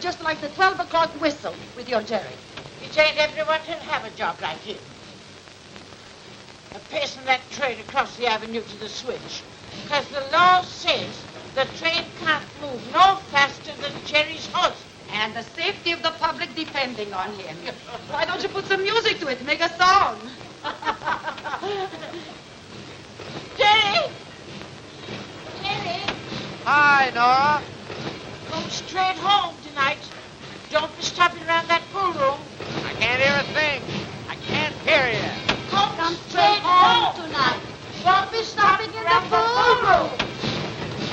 just like the 12 o'clock whistle with your Jerry. It ain't everyone can have a job like him. Passing that train across the avenue to the switch. Because the law says the train can't move no faster than Jerry's horse. And the safety of the public depending on him. Why don't you put some music to it? Make a song. Jerry! Jerry! Hi, Nora. Come straight home tonight. Don't be stopping around that pool room. I can't hear a thing. I can't hear you. Come straight home tonight. Don't be stopping in the pool room.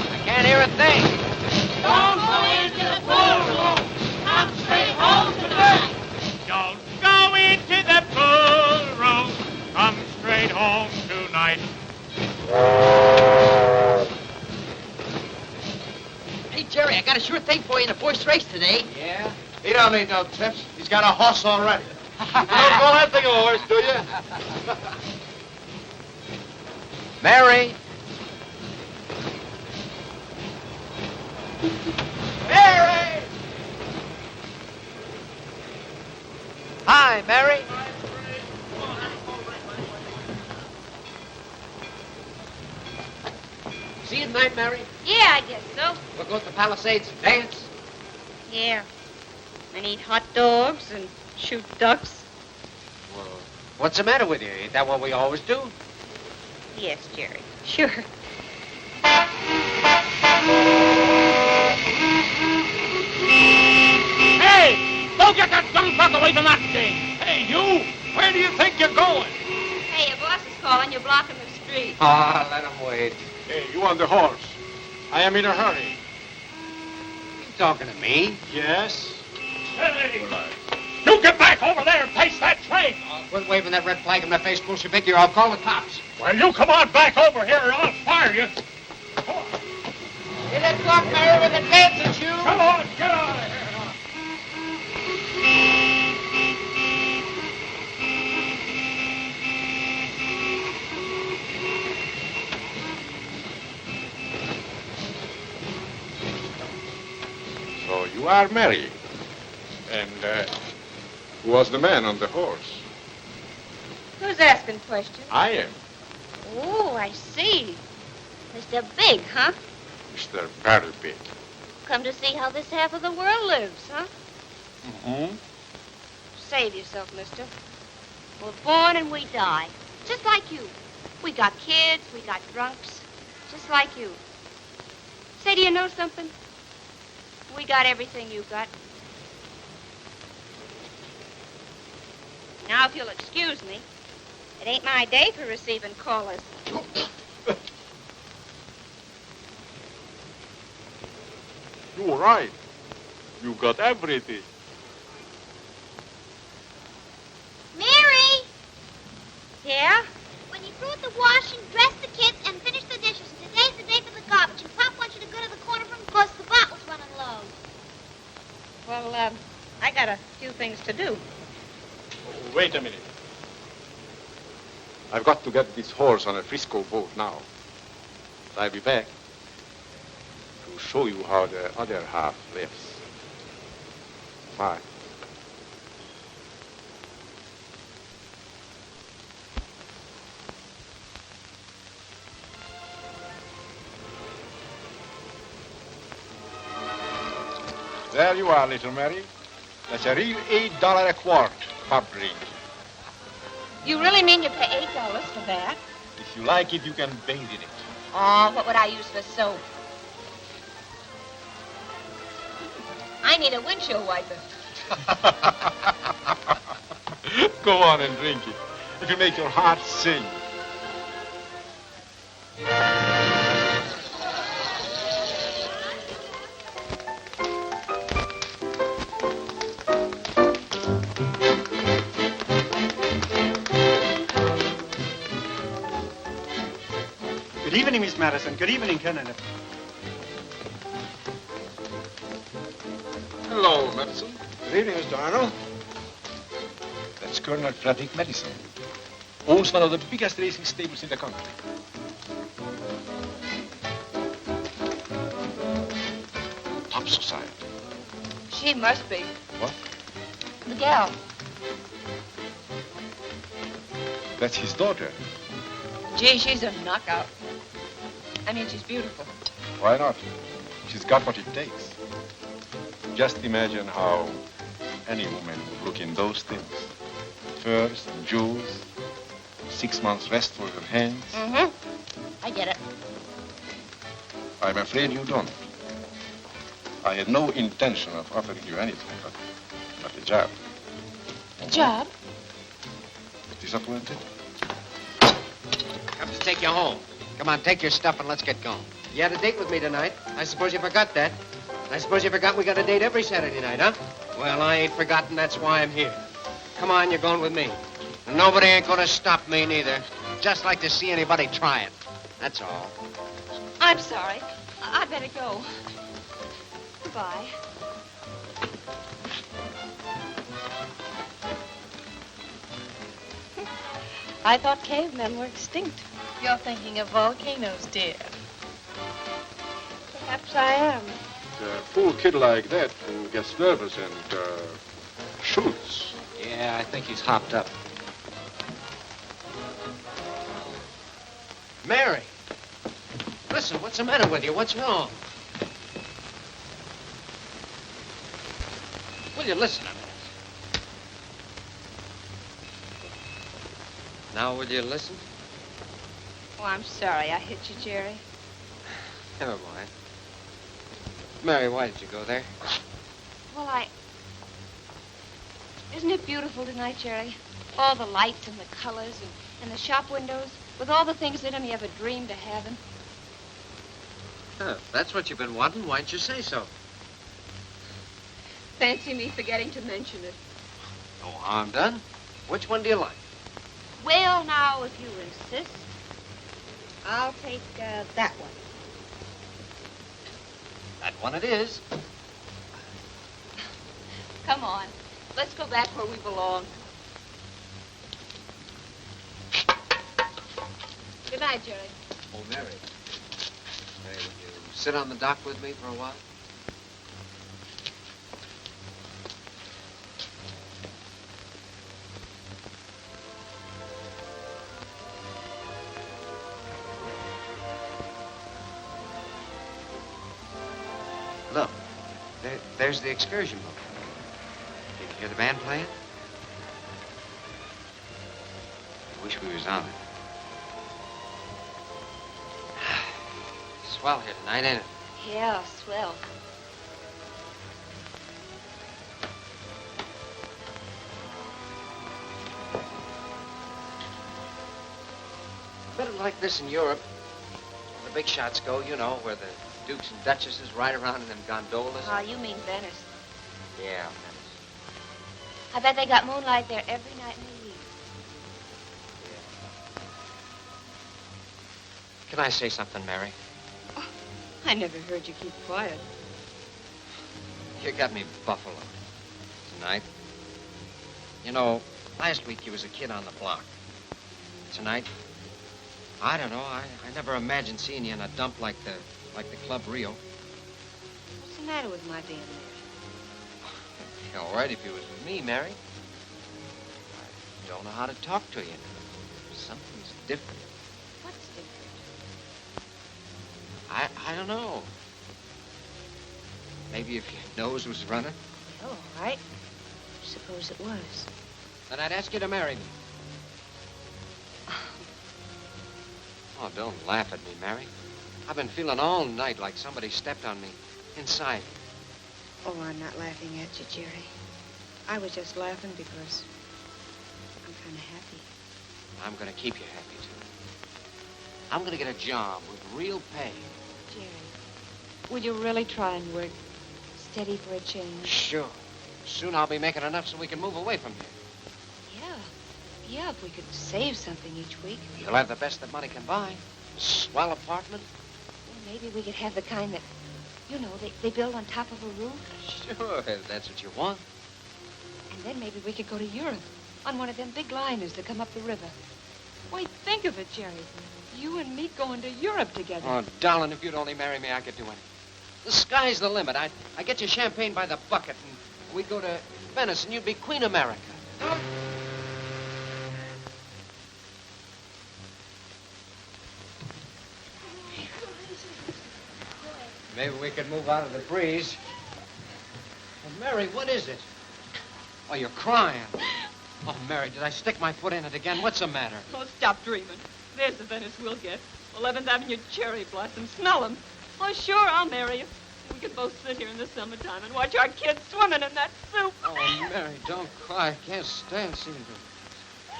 I can't hear a thing. Don't go into the pool room. Come straight home tonight. Don't go into the pool room. Come straight home tonight. Hey, Jerry, I got a sure thing for you in the first race today. Yeah? He don't need no tips. He's got a horse already. You don't call that thing a horse, do you? Mary. Mary! Hi, Mary. See you tonight, Mary. Yeah, I guess so. We'll go to the Palisades and dance. Yeah. And eat hot dogs and shoot ducks. Well, what's the matter with you? Ain't that what we always do? Yes, Jerry. Sure. Hey! Don't get that dumb truck away from that thing! Hey, you! Where do you think you're going? Hey, your boss is calling. You're blocking the street. Ah, let him wait. Hey, you on the horse. I am in a hurry. You talking to me? Yes? Hey! You get back over there and face that train! Quit waving that red flag in my face, Bolshevik, or I'll call the cops. Well, you come on back over here or I'll fire you. Come on. You let walk Mary with a dancing shoe. Come on, get out of here. So you are Mary. And who was the man on the horse? Who's asking questions? I am. Oh, I see. Mr. Big, huh? Mr. Very Big. Come to see how this half of the world lives, huh? Mm-hmm. Save yourself, mister. We're born and we die. Just like you. We got kids, we got drunks. Just like you. Say, do you know something? We got everything you got. Now, if you'll excuse me, it ain't my day for receiving callers. You're right. You got everything. Mary! Yeah? When you threw out the washing, dress the kids, and finish the dishes, and today's the day for the garbage, and Pop wants you to go to the corner room because the bottle's running low. Well, I got a few things to do. Wait a minute. I've got to get this horse on a Frisco boat now. I'll be back to show you how the other half lives. Bye. There you are, little Mary. That's a real $8 a quart pub drink. You really mean you pay $8 for that? If you like it, you can bathe in it. Oh, what would I use for soap? I need a windshield wiper. Go on and drink it. It will make your heart sing. Good evening, Miss Madison. Good evening, Colonel. Hello, Madison. Good evening, Mr. Arnold. That's Colonel Frederick Madison. Owns one of the biggest racing stables in the country. Top society. She must be. What? The gal. That's his daughter. Gee, she's a knockout. I mean, she's beautiful. Why not? She's got what it takes. Just imagine how any woman would look in those things. Furs, jewels, 6 months rest for her hands. Mm-hmm. I get it. I'm afraid you don't. I had no intention of offering you anything but a job. A job? Disappointed? Come to take you home. Come on, take your stuff and let's get going. You had a date with me tonight. I suppose you forgot that. I suppose you forgot we got a date every Saturday night, huh? Well, I ain't forgotten. That's why I'm here. Come on, you're going with me. And nobody ain't gonna stop me, neither. Just like to see anybody try it. That's all. I'm sorry. I'd better go. Goodbye. I thought cavemen were extinct. You're thinking of volcanoes, dear. Perhaps I am. A poor kid like that who gets nervous and shoots. Yeah, I think he's hopped up. Mary! Listen, what's the matter with you? What's wrong? Will you listen a minute? Now, will you listen? Oh, I'm sorry I hit you, Jerry. Never mind. Mary, why did you go there? Well, Isn't it beautiful tonight, Jerry? All the lights and the colors and the shop windows with all the things in them you ever dreamed of having. Huh, if that's what you've been wanting, why didn't you say so? Fancy me forgetting to mention it. No harm done. Which one do you like? Well, now, if you insist, I'll take that one. That one it is. Come on. Let's go back where we belong. Good night, Jerry. Oh, Mary. Mary, will you sit on the dock with me for a while? Look, there's the excursion boat. Did you hear the band playing? I wish we was on it. Swell here tonight, ain't it? Yeah, swell. Better like this in Europe. The big shots go, you know, where the dukes and duchesses ride around in them gondolas. Oh, you mean Venice. Yeah, Venice. I bet they got moonlight there every night in the week. Can I say something, Mary? Oh, I never heard you keep quiet. You got me buffaloed tonight. You know, last week you was a kid on the block. Tonight, I don't know. I never imagined seeing you in a dump like the Club Rio. What's the matter with my being there? All right if you was with me, Mary. I don't know how to talk to you. Something's different. What's different? I don't know. Maybe if your nose was running. Oh, all right. Suppose it was. Then I'd ask you to marry me. Oh, don't laugh at me, Mary. I've been feeling all night like somebody stepped on me inside. Oh, I'm not laughing at you, Jerry. I was just laughing because I'm kind of happy. I'm going to keep you happy, too. I'm going to get a job with real pay. Jerry, will you really try and work steady for a change? Sure. Soon I'll be making enough so we can move away from here. Yeah, if we could save something each week. You'll have the best that money can buy. Swell apartment. Well, maybe we could have the kind that, you know, they build on top of a roof. Sure, if that's what you want. And then maybe we could go to Europe on one of them big liners that come up the river. Why, think of it, Jerry. You and me going to Europe together. Oh, darling, if you'd only marry me, I could do anything. The sky's the limit. I'd get you champagne by the bucket, and We'd go to Venice and you'd be Queen America. Maybe we could move out of the breeze. Oh, Mary, what is it? Oh, you're crying. Oh, Mary, did I stick my foot in it again? What's the matter? Oh, stop dreaming. There's the Venice we'll get. 11th Avenue cherry blossoms. Smell them. Oh, sure, I'll marry you. We can both sit here in the summertime and watch our kids swimming in that soup. Oh, Mary, don't cry. I can't stand seeing you.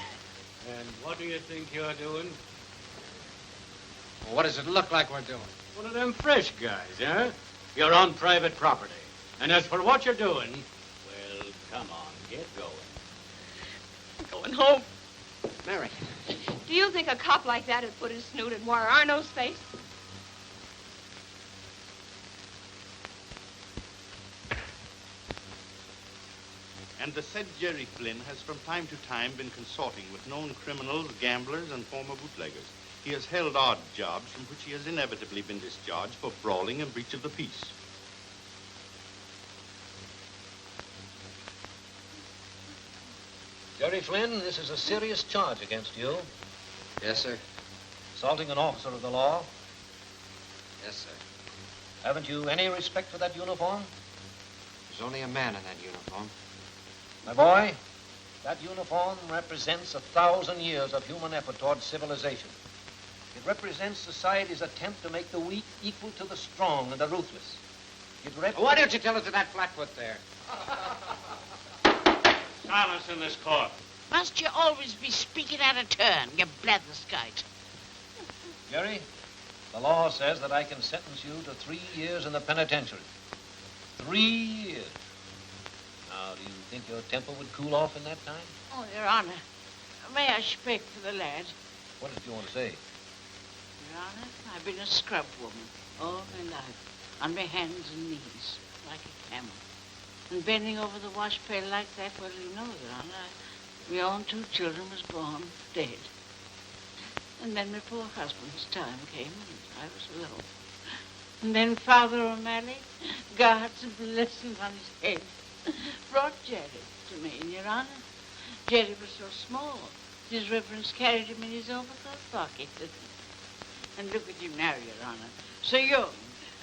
And what do you think you're doing? Well, what does it look like we're doing? One of them fresh guys, huh? You're on private property. And as for what you're doing, well, come on, get going. I'm going home. Mary. Do you think a cop like that would put his snoot in War Arno's face? And the said Jerry Flynn has from time to time been consorting with known criminals, gamblers, and former bootleggers. He has held odd jobs from which he has inevitably been discharged for brawling and breach of the peace. Jerry Flynn, this is a serious charge against you. Yes, sir. Assaulting an officer of the law. Yes, sir. Haven't you any respect for that uniform? There's only a man in that uniform. My boy, that uniform represents 1,000 years of human effort towards civilization. It represents society's attempt to make the weak equal to the strong and the ruthless. Why don't you tell it to that flatfoot there? Silence in this court. Must you always be speaking out of turn, you blatherskite? Jerry, the law says that I can sentence you to 3 years in the penitentiary. 3 years. Now, do you think your temper would cool off in that time? Oh, Your Honor, may I speak for the lad? What did you want to say? Your Honor, I've been a scrub woman all my life, on my hands and knees, like a camel. And bending over the wash pail like that, well, you know, Your Honor, my own 2 children was born dead. And then my poor husband's time came, and I was alone. And then Father O'Malley, God's blessing on his head, brought Jerry to me, Your Honor. Jerry was so small, his reverence carried him in his overcoat pocket. And look at him now, Your Honor, so young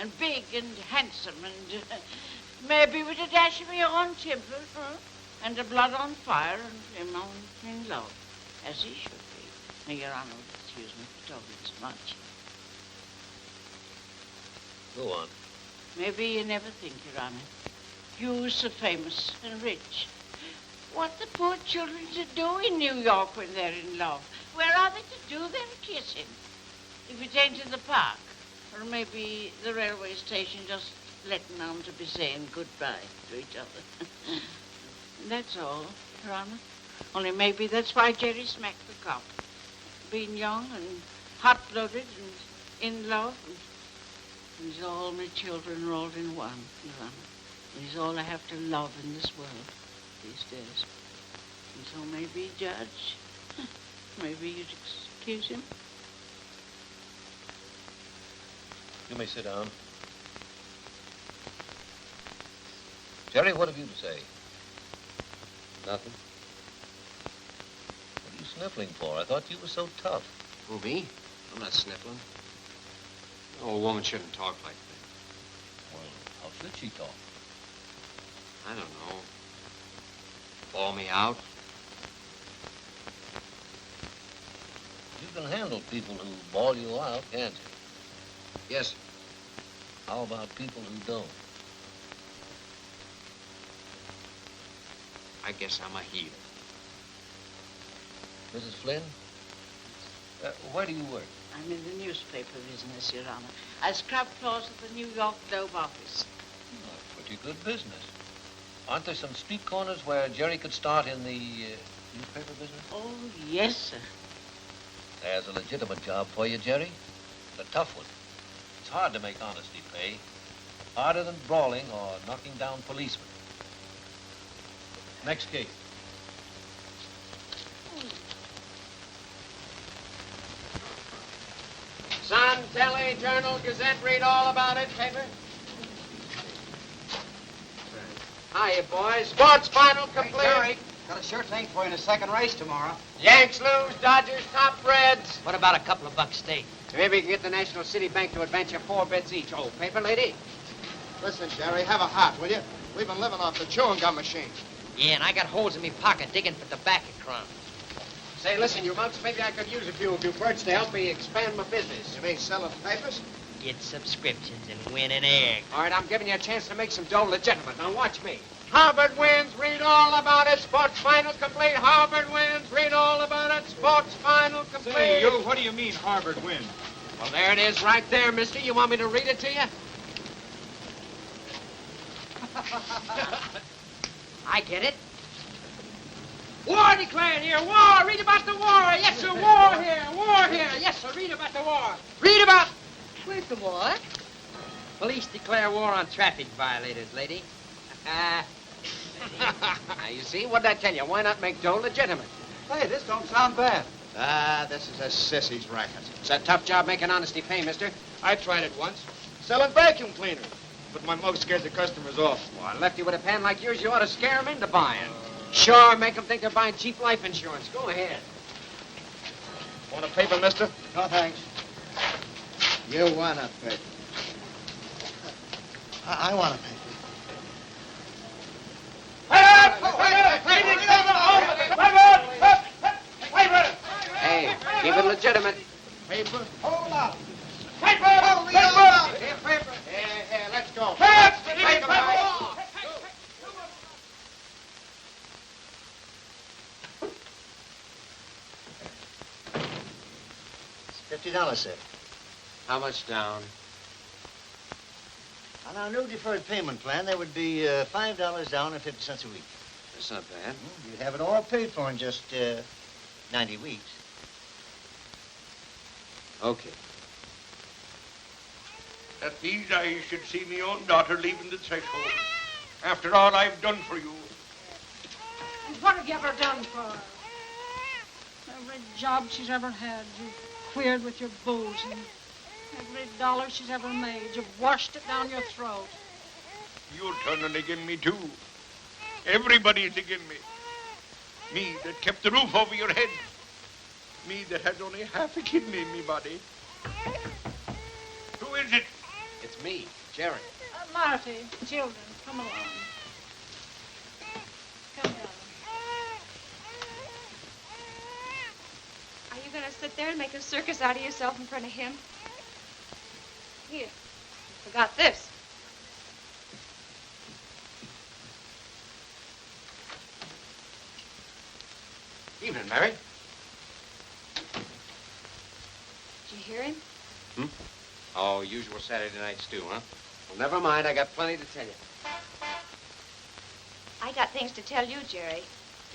and big and handsome and maybe with a dash of your own temper, huh? And the blood on fire and him in love, as he should be. Now, Your Honor, excuse me for talking so much. Go on. Maybe you never think, Your Honor. You so famous and rich. What the poor children to do in New York when they're in love? Where are they to do their kissing? If it ain't in the park, or maybe the railway station, just letting on to be saying goodbye to each other. That's all, Your Honor. Only maybe that's why Jerry smacked the cop. Being young and hot-blooded and in love. And he's all my children rolled in one, Your Honor. And he's all I have to love in this world these days. And so maybe, Judge, maybe you'd excuse him. You may sit down. Jerry, what have you to say? Nothing. What are you sniffling for? I thought you were so tough. Who, me? I'm not sniffling. No, a woman shouldn't talk like that. Well, how should she talk? I don't know. Bawl me out. You can handle people who bawl you out, can't you? Yes. How about people who don't? I guess I'm a heel. Mrs. Flynn, where do you work? I'm in the newspaper business, Your Honor. I scrub floors at the New York Globe office. Oh, pretty good business. Aren't there some street corners where Jerry could start in the newspaper business? Oh, yes, sir. There's a legitimate job for you, Jerry. A tough one. It's hard to make honesty pay. Harder than brawling or knocking down policemen. Next case. Sun, Telly, Journal, Gazette, read all about it, paper. Hiya, boys. Sports final complete. Hey, Jerry, got a sure thing for you in the second race tomorrow. Yanks lose, Dodgers top Reds. What about a couple of bucks stake? Maybe you can get the National City Bank to advance you 4 bets each. Oh, paper lady? Listen, Jerry, have a heart, will you? We've been living off the chewing gum machine. Yeah, and I got holes in me pocket digging for tobacco crumbs. Say, listen, you monks, maybe I could use a few of you birds to help me expand my business. You mean selling papers? Get subscriptions and win an egg. All right, I'm giving you a chance to make some dough legitimate. Now watch me. Harvard wins. Read all about it. Sports final complete. Harvard wins. Read all about it. Sports final complete. Say, you, what do you mean Harvard wins? Well, there it is right there, mister. You want me to read it to you? I get it. War declared here. War. Read about the war. Yes, sir. War here. War here. Yes, sir. Read about the war. Read about... Where's the war? Police declare war on traffic violators, lady. Now, you see? What'd I tell you? Why not make dough legitimate? Hey, this don't sound bad. Ah, this is a sissy's racket. It's a tough job making honesty pay, mister. I tried it once. Selling vacuum cleaners. But my mug scares the customers off. Well, Lefty, with a pan like yours, you ought to scare them into buying. Sure, make them think they're buying cheap life insurance. Go ahead. Want a paper, mister? No, thanks. You want a paper. I want a paper. Hey, keep it legitimate. Paper? Hold up. Paper! Here, paper. Here, let's go. It's $50, sir. How much down? On our new deferred payment plan, there would be $5 down and 50 cents a week. That's not bad. You'd have it all paid for in just 90 weeks. Okay. That these eyes should see me own daughter leaving the threshold. After all I've done for you. And what have you ever done for her? Every job she's ever had, you've queered with your booze, and every dollar she's ever made, you've washed it down your throat. You're turning against me, too. Everybody's against me. Me that kept the roof over your head. Me that has only half a kidney in me body. Who is it? It's me, Jerry. Marty, children, come along. Come down. Are you going to sit there and make a circus out of yourself in front of him? Here, you forgot this. Evening, Mary. Did you hear him? Oh, usual Saturday night stew, huh? Well, never mind. I got plenty to tell you. I got things to tell you, Jerry.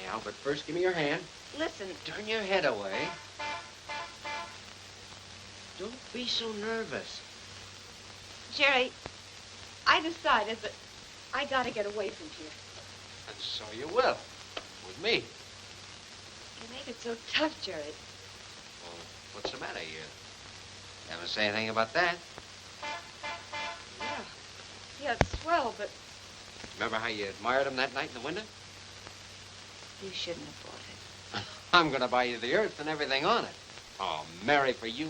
Yeah, but first give me your hand. Listen. Turn your head away. Don't be so nervous. Jerry, I decided that I got to get away from here. And so you will. With me. You made it so tough, Jerry. Well, what's the matter? You haven't said anything about that. Yeah, it's swell, but Remember how you admired him that night in the window? you shouldn't have bought it. I'm going to buy you the earth and everything on it. Oh, Mary, for you,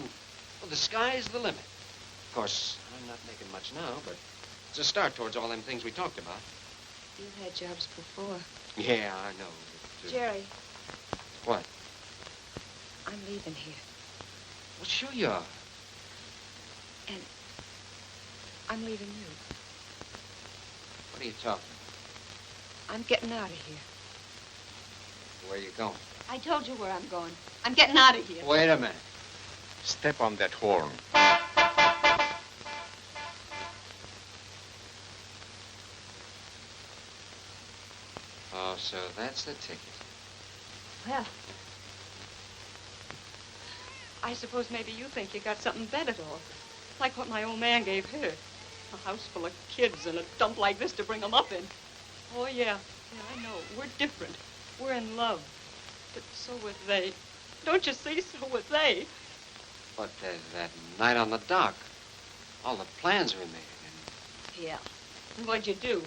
well, the sky's the limit. Of course, I'm not making much now, but it's a start towards all them things we talked about. You've had jobs before. Yeah, I know. But, Jerry, what? I'm leaving here. Well, sure you are. And I'm leaving you. What are you talking I'm getting out of here. about? Where are you going? I told you where I'm going. I'm getting out of here. Wait a minute. Step on that horn. Oh, so that's the ticket. Well, I suppose maybe you think you got something better at all. Like what my old man gave her. A house full of kids and a dump like this to bring them up in. Oh, yeah. Yeah, I know. We're different. We're in love. But so were they. Don't you see? So were they. But that night on the dock, all the plans we made. Yeah. And what'd you do?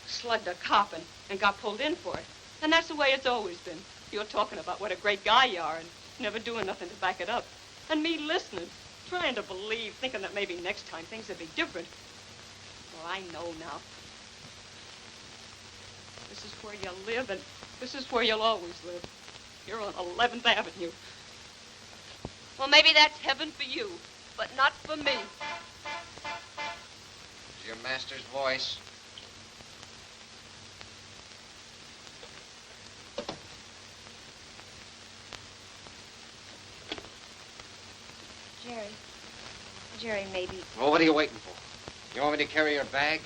slugged a cop and got pulled in for it. And that's the way it's always been. You're talking about what a great guy you are and never doing nothing to back it up. And me listening, trying to believe, thinking that maybe next time things would be different. Well, I know now. This is where you live, and this is where you'll always live. You're on 11th Avenue. Well, maybe that's heaven for you, but not for me. It's your master's voice. Jerry, maybe. Well, what are you waiting for? You want me to carry your bag?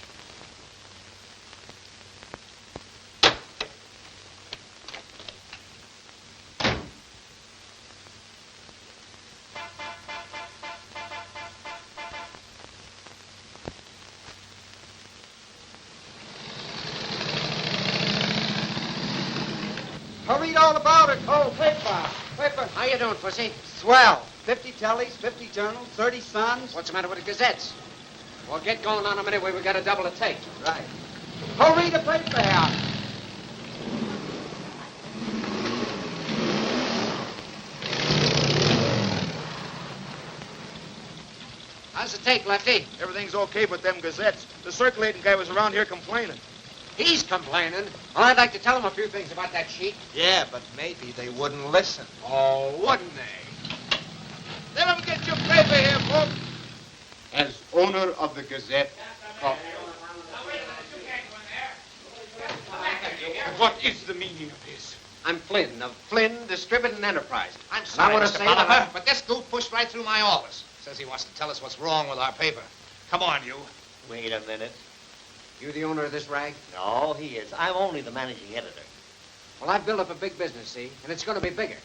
I'll read all about it, Cole. Paper. How you doing, pussy? Swell. 50 tellies, 50 journals, 30 Suns. What's the matter with the Gazettes? Well, get going on them anyway. We got a double to take. Right. I'll read the paper out. How's the take, Lefty? Everything's okay but them Gazettes. The circulating guy was around here complaining. He's complaining. Well, I'd like to tell him a few things about that sheet. Yeah, but maybe they wouldn't listen. Oh, wouldn't they? Let him get your paper here, folks. As owner of the Gazette, What is the meaning of this? I'm Flynn of Flynn Distributing Enterprises. I'm And sorry, I want to Mr. say Bolivar, that but this goof pushed right through my office. Says he wants to tell us what's wrong with our paper. Come on, you. Wait a minute. You the owner of this rag? No, he is. I'm only the managing editor. Well, I've built up a big business, see? And it's going to be bigger.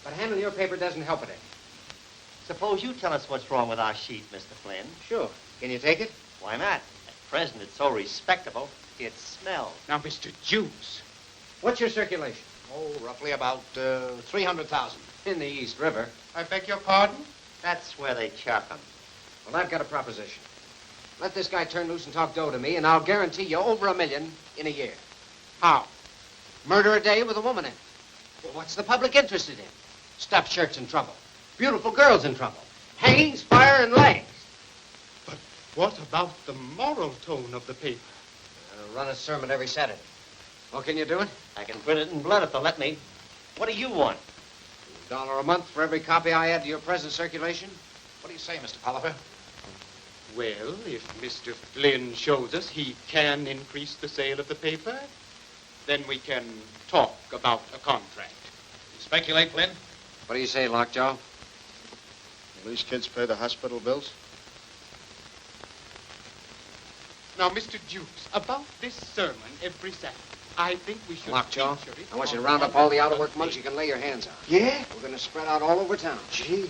But handling your paper doesn't help it any. Suppose you tell us what's wrong with our sheet, Mr. Flynn. Sure. Can you take it? Why not? At present, it's so respectable, it smells. Now, Mr. Juice. What's your circulation? Oh, roughly about 300,000. In the East River. I beg your pardon? That's where they chuck 'em. Well, I've got a proposition. Let this guy turn loose and talk dough to me, and I'll guarantee you over $1 million in a year. How? Murder a day with a woman in it. Well, what's the public interested in? Stuffed shirts in trouble. Beautiful girls in trouble. Hangings, fire, and legs. But what about the moral tone of the paper? I'll run a sermon every Saturday. Well, can you do it? I can print it in blood if they'll let me. What do you want? $1 a month for every copy I add to your present circulation? What do you say, Mr. Bolivar? Well, if Mr. Flynn shows us he can increase the sale of the paper, then we can talk about a contract. You speculate, Flynn? What do you say, Lockjaw? Will these kids pay the hospital bills? Now, Mr. Jukes, about this sermon every Saturday, I think we should Lockjaw, feature it I want you to on round up all the out-of-work mugs you can lay your hands on. Yeah? We're going to spread out all over town. Gee.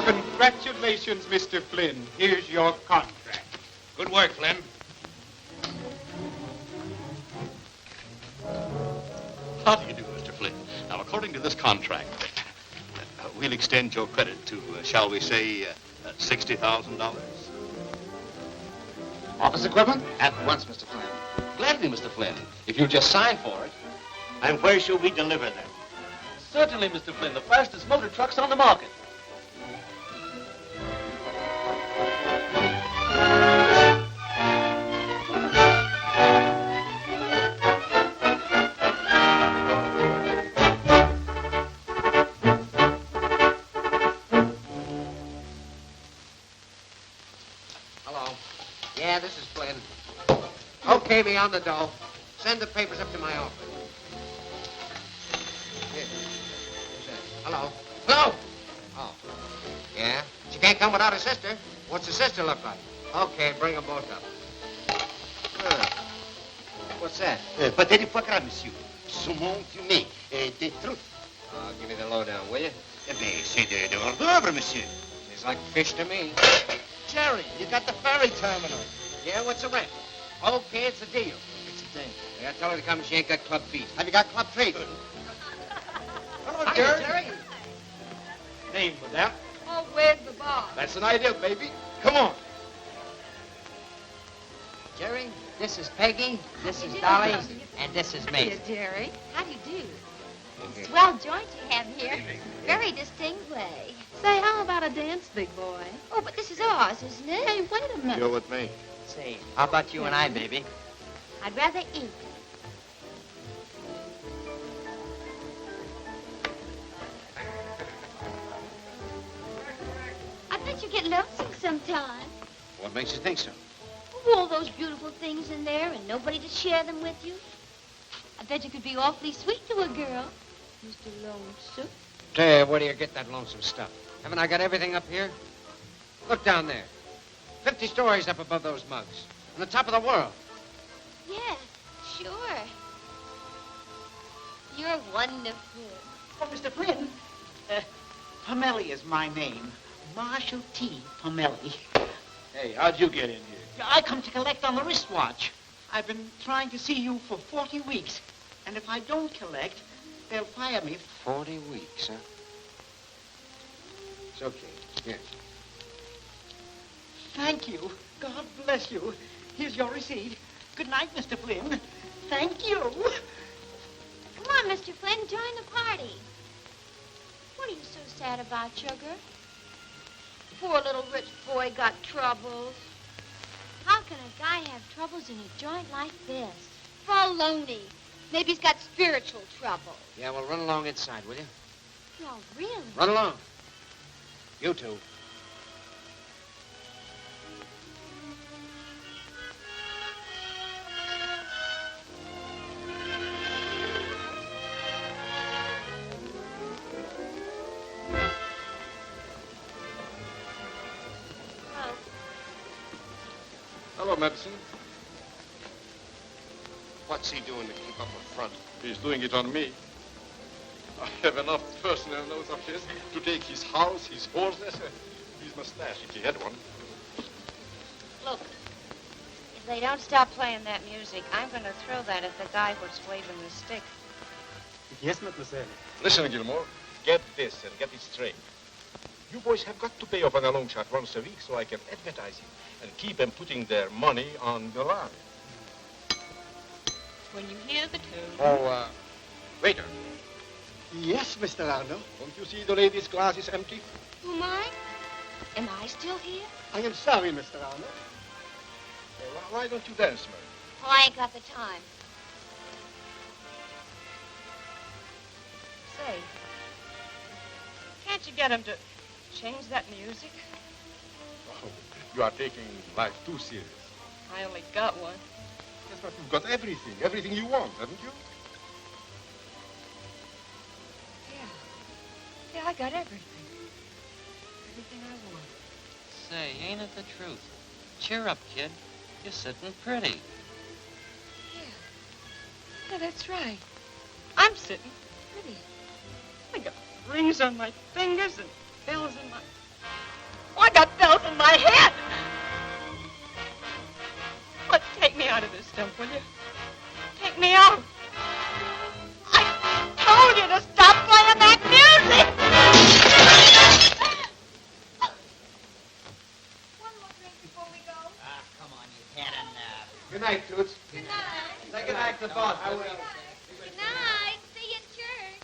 Congratulations, Mr. Flynn. Here's your contract. Good work, Flynn. How do you do, Mr. Flynn? Now, according to this contract, we'll extend your credit to, shall we say, $60,000. Office equipment? At once, Mr. Flynn. Gladly, Mr. Flynn, if you'll just sign for it. And where shall we deliver them? Certainly, Mr. Flynn, the fastest motor trucks on the market. Okay, me on the dough. Send the papers up to my office. Here. Who's that? Hello? Hello? Oh. Yeah? She can't come without her sister. What's her sister look like? Okay, bring them both up. What's that? Pâté de foie gras, monsieur. Saumon fumé. Des truffes. Give me the lowdown, will you? Eh bien, c'est de hors d'oeuvre, monsieur. It's like fish to me. Jerry, you got the ferry terminal. Yeah, what's the rent? Okay, it's a deal. It's a thing. Yeah, tell her to come. She ain't got club feet. Have you got club feet? Hello, Hiya, Jerry. Name, madame? Oh, where's the boss? That's an idea, baby. Come on. Jerry, this is Peggy, this is Dolly, and this is me. Jerry. How do you do? Swell joint you have here. Very distinct way. Say, how about a dance, big boy? Oh, but this is ours, isn't it? Hey, wait a minute. You're with me. Say, how about you and I, baby? I'd rather eat. I bet you get lonesome sometime. What makes you think so? All those beautiful things in there and nobody to share them with you. I bet you could be awfully sweet to a girl, Mr. Lonesome. Say, where do you get that lonesome stuff? Haven't I got everything up here? Look down there. 50 stories up above those mugs. On the top of the world. Yeah, sure. You're wonderful. Oh, Mr. Flynn, Pomelli is my name. Marshall T. Pomelli. Hey, how'd you get in here? I come to collect on the wristwatch. I've been trying to see you for 40 weeks. And if I don't collect, they'll fire me. 40 weeks, huh? It's okay. Here. Thank you. God bless you. Here's your receipt. Good night, Mr. Flynn. Thank you. Come on, Mr. Flynn, join the party. What are you so sad about, Sugar? Poor little rich boy got troubles. How can a guy have troubles in a joint like this? Baloney. Maybe he's got spiritual trouble. Yeah, well, run along inside, will you? No, really? Run along. You two. Hello, Madison. What's he doing to keep up with Front? He's doing it on me. I have enough personal notes of his to take his house, his horses, his mustache, if he had one. Look, if they don't stop playing that music, I'm going to throw that at the guy who's waving the stick. Yes, mademoiselle. Listen, Gilmore, get this and get it straight. You boys have got to pay off on a long shot once a week so I can advertise it and keep them putting their money on the line. When you hear the tune. Oh, waiter. Yes, Mr. Arno. Don't you see the lady's glass is empty? Who am I? Am I still here? I am sorry, Mr. Arno. Why don't you dance, Mary? Oh, I ain't got the time. Say, can't you get him to change that music? Oh, you are taking life too serious. I only got one. Yes, but you've got everything you want, haven't you? Yeah, I got everything. Everything I want. Say, ain't it the truth? Cheer up, kid. You're sitting pretty. Yeah, that's right. I'm sitting pretty. I got rings on my fingers and bells in my... Oh, I got bells in my head! Oh, take me out of this dump, will you? Take me out. I told you to stop playing that music! One more drink before we go. Come on, you've had enough. Good night, Toots. Good night. Say good night to the boss. I will. Good night. See you at church.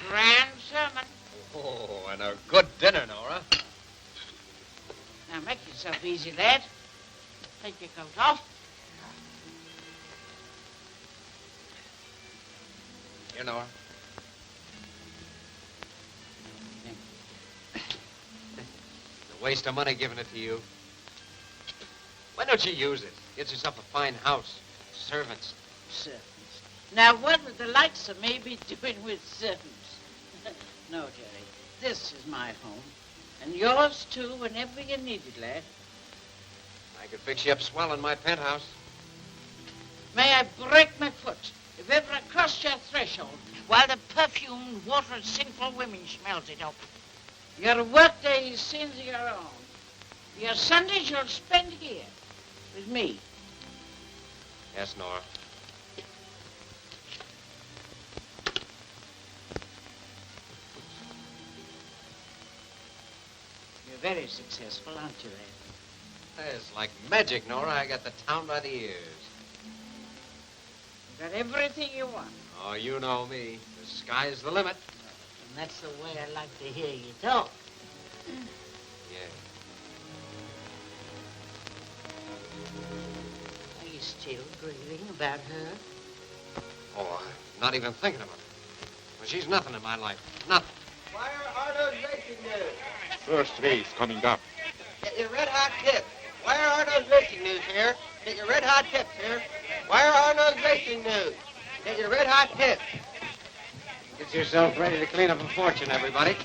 Grand sermon. Oh, and a good dinner, Nora. Now make yourself easy, lad. Take your coat off. Here, Nora. Waste of money giving it to you. Why don't you use it? Get yourself a fine house. Servants. Servants. Now, what would the likes of me be doing with servants? No, Jerry. This is my home. And yours, too, whenever you need it, lad. I could fix you up swell in my penthouse. May I break my foot if ever I cross your threshold while the perfumed water of sinful women smells it up. Your workday is sins of your own. Your Sundays you'll spend here with me. Yes, Nora. You're very successful, aren't you, lad? It's like magic, Nora. I got the town by the ears. You got everything you want. Oh, you know me. The sky's the limit. And that's the way I like to hear you talk. Yeah. Are you still grieving about her? Oh, I'm not even thinking of her. Well, she's nothing in my life. Nothing. Why are those racing news? First race coming up. Get your red hot tips. Why are those racing news here? Get your red hot tips here. Why are those racing news? Get your red hot tips. Get yourself ready to clean up a fortune, everybody.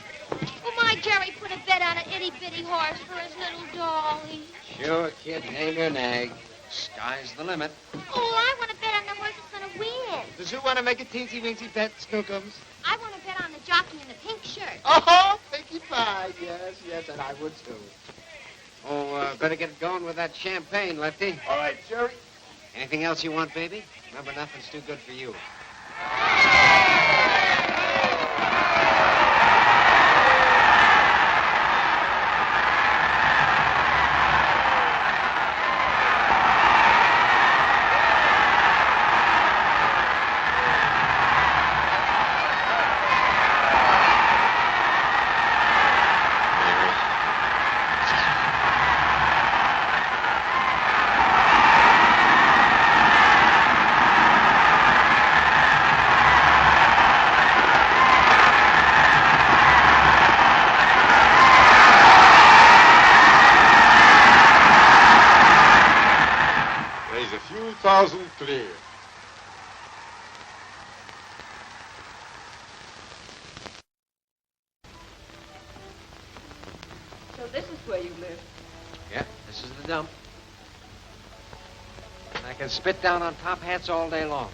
Oh, my Jerry put a bet on an itty-bitty horse for his little dolly. Sure, kid. Name your nag. Sky's the limit. Oh, I want to bet on the horse that's going to win. Does who want to make a teensy-weensy bet, Snookums? I want to bet on the jockey in the pink shirt. Oh, Pinkie Pie. Yes, and I would too. Oh, better get going with that champagne, Lefty. All right, Jerry. Anything else you want, baby? Remember, nothing's too good for you. Clear. So this is where you live. Yeah, this is the dump. I can spit down on top hats all day long.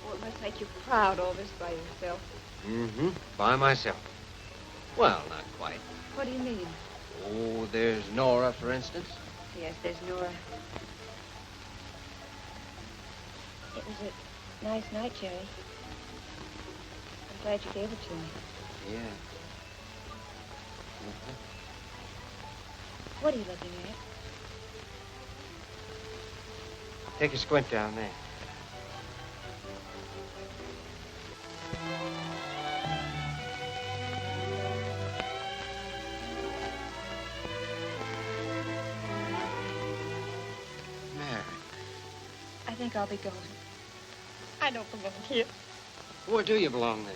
Oh, it must make you proud, all this by yourself. Mm-hmm. By myself. Well, not quite. What do you mean? Oh, there's Nora, for instance. Yes, there's Nora. It was a nice night, Jerry. I'm glad you gave it to me. Yeah. What are you looking at? Take a squint down there. Mary. I think I'll be going. I don't belong here. Where do you belong then?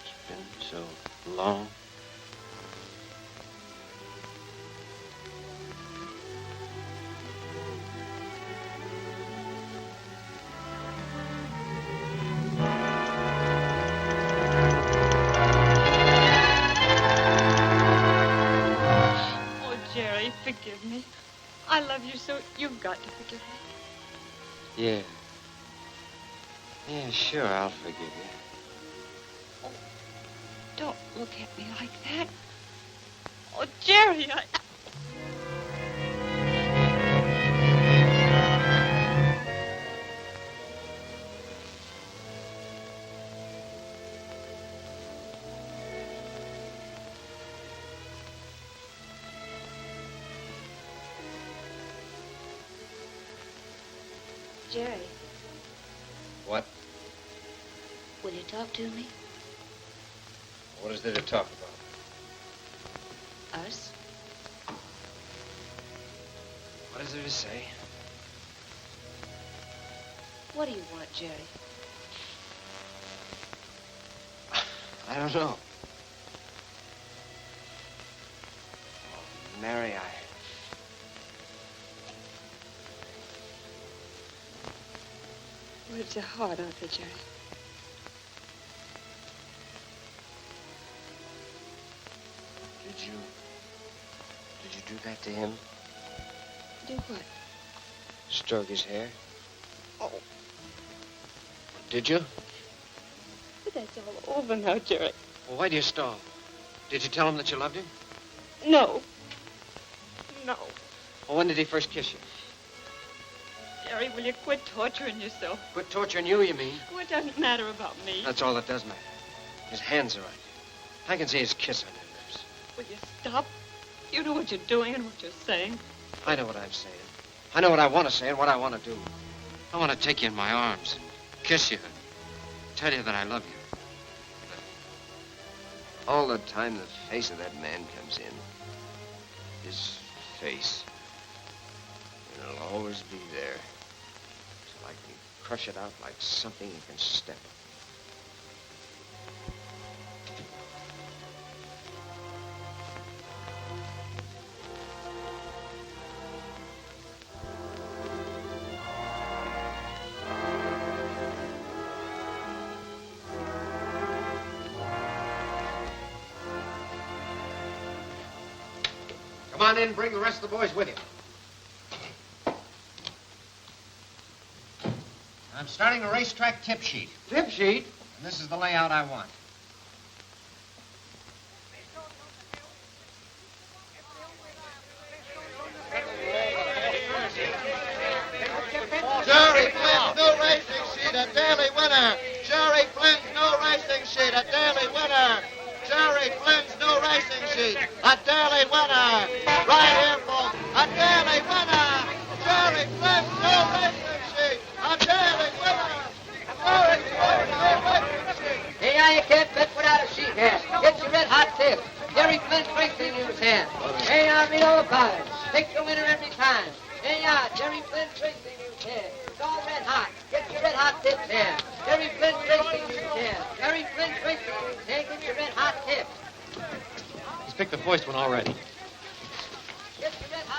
It's been so long. Oh, Jerry, forgive me. I love you so you've got to forgive me. Yeah. Yeah, sure, I'll forgive you. Oh, don't look at me like that. Oh, Jerry, I... Jerry, What? will you talk to me? What is there to talk about? Us? What is there to say? What do you want, Jerry? I don't know. Mary, Words are hard, aren't they, Jerry? Did you do that to him? Do what? Stroke his hair? Oh. Did you? But that's all over now, Jerry. Well, why do you stall? Did you tell him that you loved him? No. No. Well, when did he first kiss you? Jerry, will you quit torturing yourself? Quit torturing you, you mean? Well, it doesn't matter about me. That's all that does matter. His hands are on you. I can see his kiss on your lips. Will you stop? You know what you're doing and what you're saying. I know what I'm saying. I know what I want to say and what I want to do. I want to take you in my arms and kiss you and tell you that I love you. But all the time the face of that man comes in, his face, and it'll always be there. Till I can crush it out like something you can step on. Come on in, bring the rest of the boys with you. I'm starting a racetrack tip sheet. Tip sheet? And this is the layout I want. Jerry Flynn's new racing sheet, a daily winner. Jerry Flynn's new racing sheet, a daily winner. Jerry Flynn's new racing sheet, a daily winner. Right here, folks, a daily winner. Jerry Flynn's new racing sheet, a daily winner. Jerry Flynn's new racing sheet. Hey, now you can't bet without a sheet here. Get your red hot tip. Jerry Flynn's racing news here. Hey, now read all about it. Pick the winner every time. Hey, now, Jerry Flynn's racing news here. It's all red hot. Get your red hot tips here. Jerry Flynn's racing news here. Jerry Flynn's racing news here. Get your red hot tips. He's picked the first one already.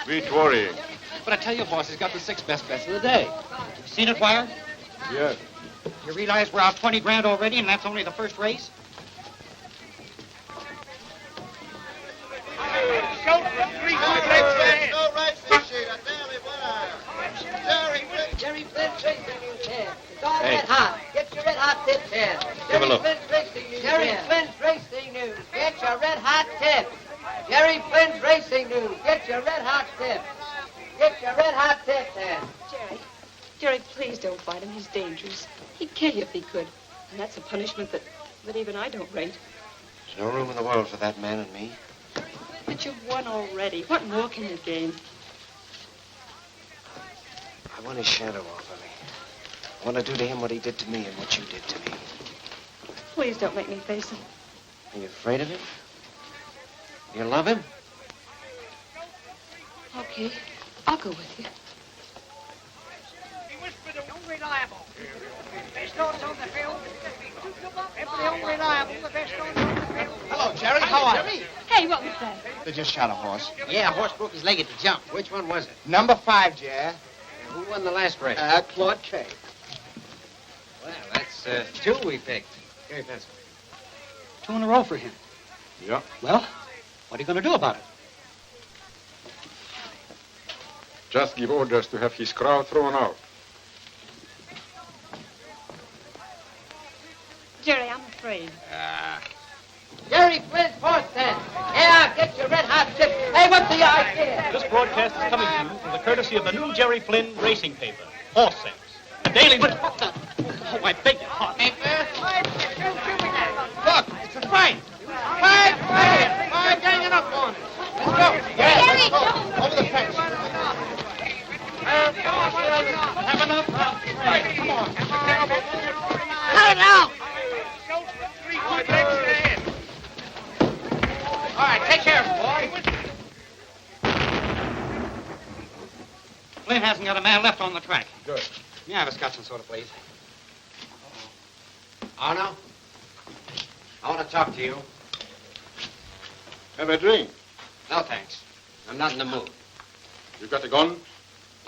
Quit worrying. But I tell you, boss, he's got the 6 best bets of the day. You seen it, Wire? Yes. You realize we're out 20 grand already, and that's only the first race? Jerry Flynn's racing news here. It's all red hot. Get your red hot tips here. Give a look. Flynn's racing news. Jerry Flynn's racing news. Get your red hot tips. Jerry Flynn's racing news. Get your red hot tips. Get your red hot tips here. Jerry, please don't fight him. He's dangerous. He'd kill you if he could. And that's a punishment that even I don't rate. There's no room in the world for that man and me. But you've won already. What more can you gain? I want his shadow off of me. I want to do to him what he did to me and what you did to me. Please don't make me face him. Are you afraid of him? You love him? Okay, I'll go with you. Unreliable. Best horse on the field. Every unreliable, the best horse on the field. Hello, Jerry. How are you? Hey, what was that? They just shot a horse. Yeah, a horse broke his leg at the jump. Which one was it? Number 5, Jerry. Who won the last race? Claude K. Well, that's 2 we picked. Gary Pencil. 2 in a row for him. Yeah. Well, what are you going to do about it? Just give orders to have his crowd thrown out. Jerry, I'm afraid. Jerry Flynn's horse then. Yeah, get your red hot tip. Hey, what's the idea? This broadcast is coming to you from the courtesy of the new Jerry Flynn racing paper, Horse Sense. A daily... Oh, I beg your pardon. Look, it's a fight. Fight ganging up on it. Let's go. Yeah, let's go. Over the fence. Have enough. Right, come on. Cut it out. All right, take care of it, boy. Flynn hasn't got a man left on the track. Good. Yeah, have a scotch and soda, please. Arno? I want to talk to you. Have a drink. No, thanks. I'm not in the mood. You got a gun?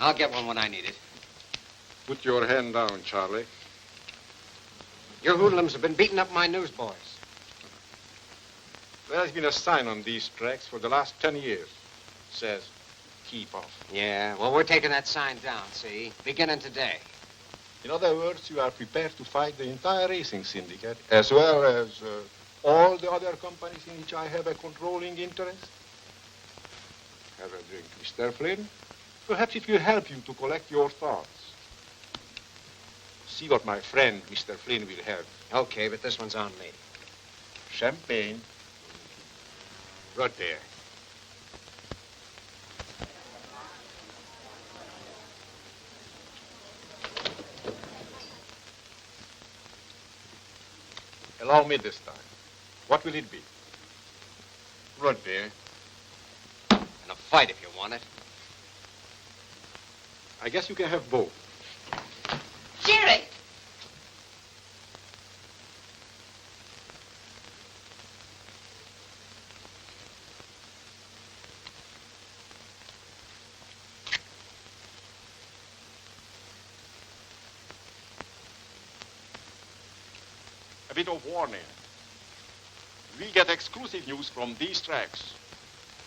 I'll get one when I need it. Put your hand down, Charlie. Your hoodlums have been beating up my newsboys. There's been a sign on these tracks for the last 10 years. It says, keep off. Yeah, well, we're taking that sign down, see? Beginning today. In other words, you are prepared to fight the entire racing syndicate, as well as all the other companies in which I have a controlling interest? Have a drink, Mr. Flynn. Perhaps it will help you to collect your thoughts. See what my friend, Mr. Flynn, will have. Okay, but this one's on me. Champagne. Right there. Allow me this time. What will it be? Right there. And a fight if you want it. I guess you can have both. Jerry! A bit of warning. We get exclusive news from these tracks.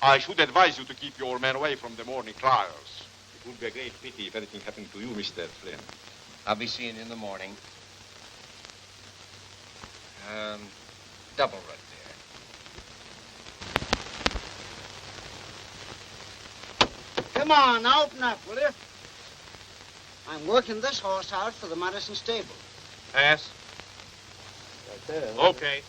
I should advise you to keep your men away from the morning trials. It would be a great pity if anything happened to you, Mr. Flynn. I'll be seeing you in the morning. Double right there. Come on, now open up, will you? I'm working this horse out for the Madison stable. Pass. Right there. Okay.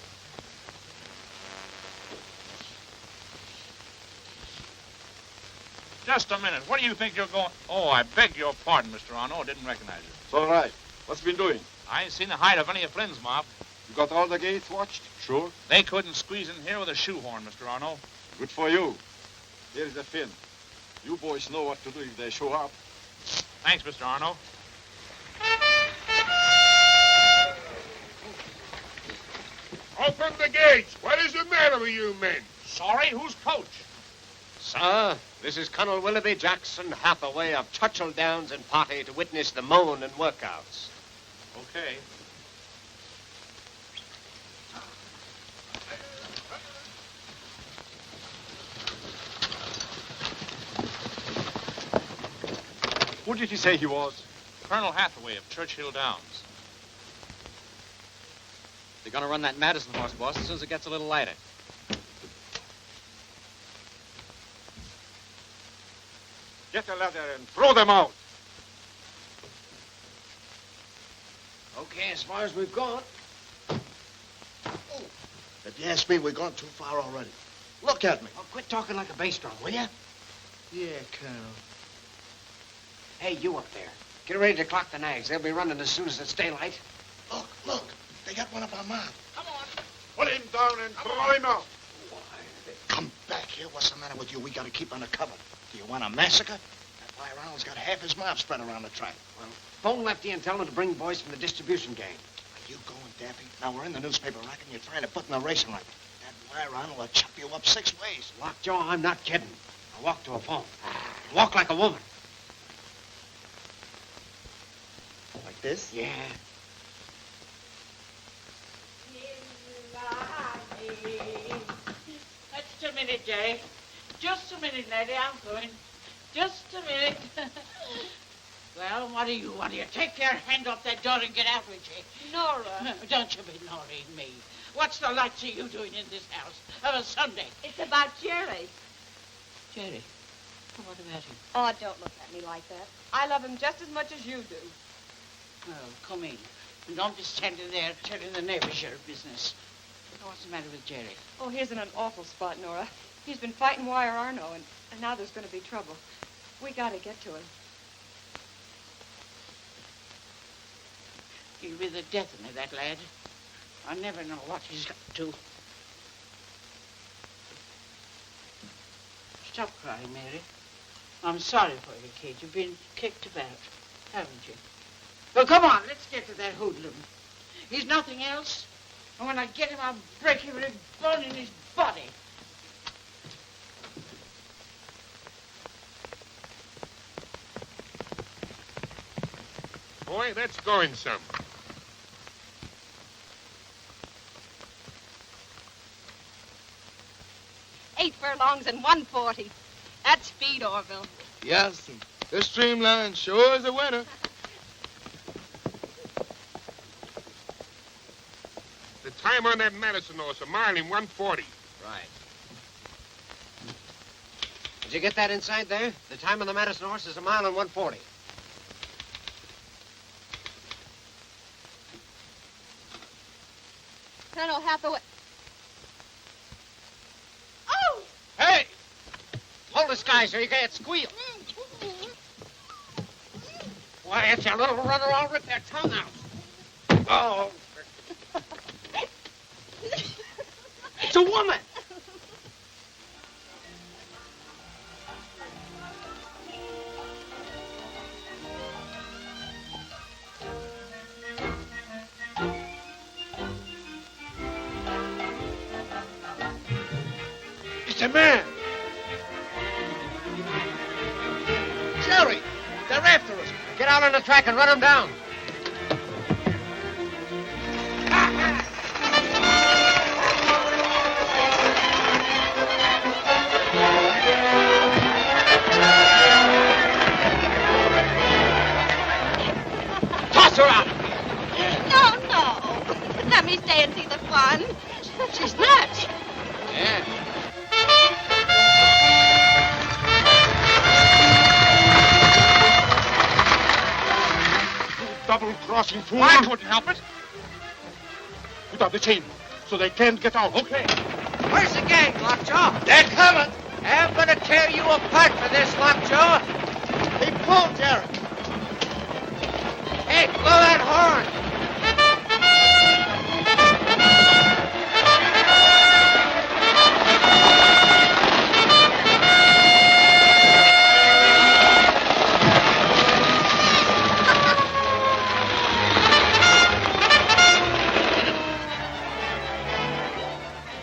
Just a minute. What do you think you're going... Oh, I beg your pardon, Mr. Arno. I didn't recognize you. It's all right. What's been doing? I ain't seen the hide of any of Flynn's mob. You got all the gates watched? Sure. They couldn't squeeze in here with a shoehorn, Mr. Arno. Good for you. Here's the Finn. You boys know what to do if they show up. Thanks, Mr. Arno. Open the gates. What is the matter with you men? Sorry, who's coach? Sir, this is Colonel Willoughby Jackson Hathaway of Churchill Downs and Party to witness the moan and workouts. Okay. Who did he say he was? Colonel Hathaway of Churchill Downs. They're going to run that Madison horse, boss, as soon as it gets a little lighter. Get a ladder and throw them out. Okay, as far as we've gone. If you ask me, we've gone too far already. Look at me. Oh, quit talking like a bass drum, will you? Yeah, Colonel. Hey, you up there. Get ready to clock the nags. They'll be running as soon as it's daylight. Look. They got one of our mob. Come on. Put him down and throw him out. Come back here. What's the matter with you? We got to keep under cover. Do you want a massacre? That boy Ronald's got half his mob spread around the track. Well, phone Lefty and tell him to bring boys from the distribution gang. Are you going, Daffy? Now, we're in the newspaper rack and you're trying to put in a racing record. That boy Ronald will chop you up 6 ways. Lockjaw, I'm not kidding. I'll walk to a phone. Walk like a woman. Like this? Yeah. Just a minute, Jerry. Just a minute, lady. I'm going. Just a minute. Well, what do you want? You take your hand off that door and get out with you. Nora. Don't you be Noraing me. What's the likes of you doing in this house of a Sunday? It's about Jerry. Jerry, what about him? Oh, don't look at me like that. I love him just as much as you do. Oh, come in. And don't be standing there telling the neighbors your business. What's the matter with Jerry? Oh, he's in an awful spot, Nora. He's been fighting Wire Arno, and now there's going to be trouble. We got to get to him. He'll be the death of me, that lad. I never know what he's up to. Stop crying, Mary. I'm sorry for you, kid. You've been kicked about, haven't you? Well, come on, let's get to that hoodlum. He's nothing else And when I get him, I'll break every bone in his body. Boy, that's going some. Eight furlongs and 140. That's speed, Orville. Yes, this streamline sure is a winner. The time on that Madison horse, a mile in 140. Right. Did you get that inside there? The time on the Madison horse is a mile in 140. Colonel Hathaway. Oh! Hey! Hold the sky so you can't squeal. Why, it's your little runner. I'll rip their tongue out. Oh. It's a woman. It's a man. Jerry, they're after us. Get out on the track and run them down. Toss her out. No. Let me stay and see the fun. She's nuts. Yeah. Double-crossing fool. I couldn't help it. Put up the chain so they can't get out. Okay. Where's the gang, Lockjaw? They're coming. I'm gonna tear you apart for this, Lockjaw. He pulled Jerry. Hey, blow that horn.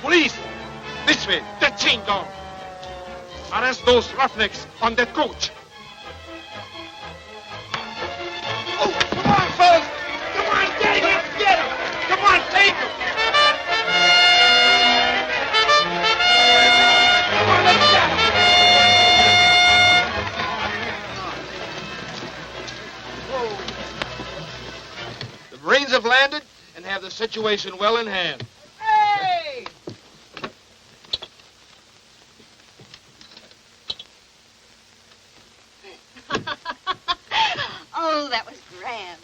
Police! This way, that chain down. Arrest those roughnecks on that coach. Oh, come on, fellas! Come on, get him! Get him! Come on, take him! Come on, let's get him! The Marines have landed and have the situation well in hand. Hey! Oh, that was grand.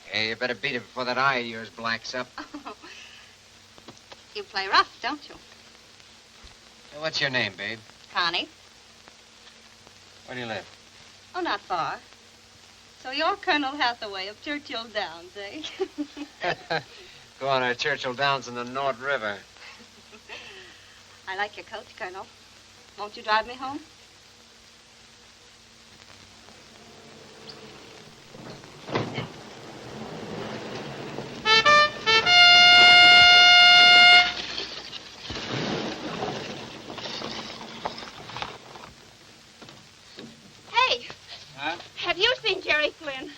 Hey, you better beat it before that eye of yours blacks up. You play rough, don't you? Hey, what's your name, babe? Connie? Where do you live? Oh, not far. So you're Colonel Hathaway of Churchill Downs, eh? Go on to Churchill Downs in the Nord River. I like your coat, Colonel. Won't you drive me home? Hey! Huh? Have you seen Jerry Flynn?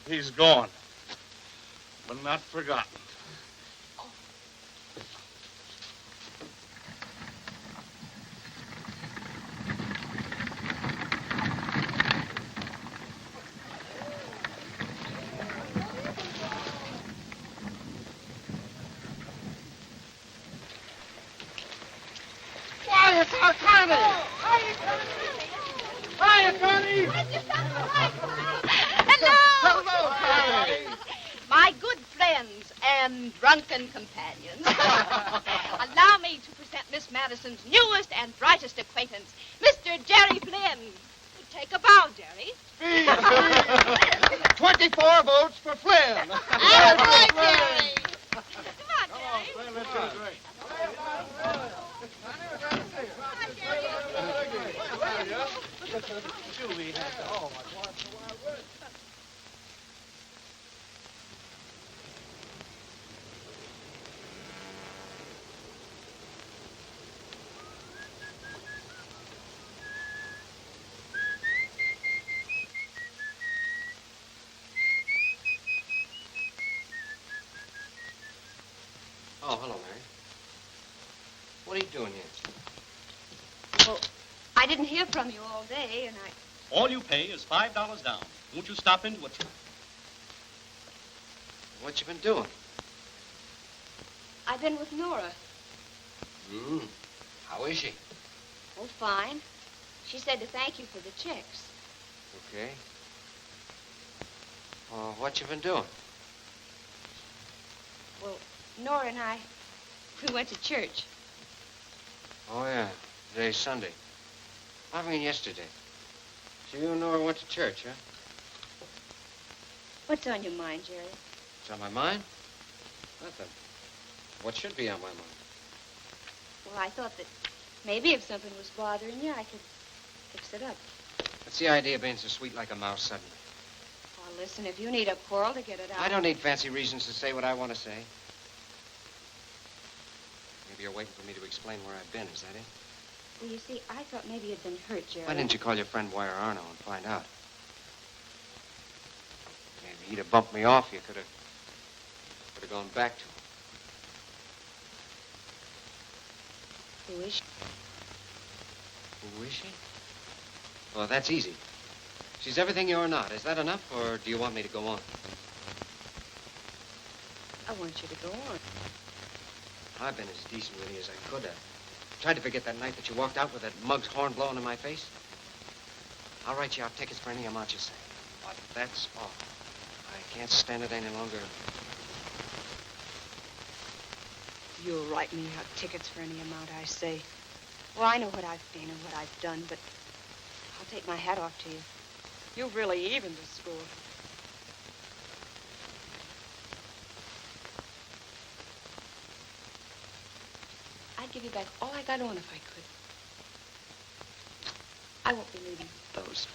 He's gone, but not forgotten. Why, it's our Connie! Hiya, Connie! Hello! Hello, Connie! My good friends and drunken companions. Allow me to present Miss Madison's newest and brightest acquaintance, Mr. Jerry Flynn. Take a bow, Jerry. 24 votes for Flynn. All right, Jerry. Come on, Jerry. Let's do it. hello, Mary. What are you doing here? Well, I didn't hear from you all day, and All you pay is $5 down. Won't you stop into a... What you been doing? I've been with Nora. How is she? Oh, fine. She said to thank you for the checks. Okay. What you been doing? Well, Nora and we went to church. Oh, yeah. Today's Sunday. I mean, yesterday. So you and Nora went to church, huh? What's on your mind, Jerry? What's on my mind? Nothing. What should be on my mind? Well, I thought that maybe if something was bothering you, I could fix it up. What's the idea of being so sweet like a mouse suddenly? Well, listen, if you need a quarrel to get it out... I don't need fancy reasons to say what I want to say. Maybe you're waiting for me to explain where I've been, is that it? Well, you see, I thought maybe you'd been hurt, Jerry. Why didn't you call your friend Wire Arno and find out? Maybe he'd have bumped me off. You could have gone back to him. Who is she? Who is she? Well, that's easy. She's everything you're not. Is that enough, or do you want me to go on? I want you to go on. I've been as decent with you as I could have. Tried to forget that night that you walked out with that mug's horn blowing in my face. I'll write you out tickets for any amount you say. But that's all. I can't stand it any longer. You'll write me out tickets for any amount I say. Well, I know what I've been and what I've done, but I'll take my hat off to you. You've really evened the score. I'd give you back all I got on if I could. I won't be needing those.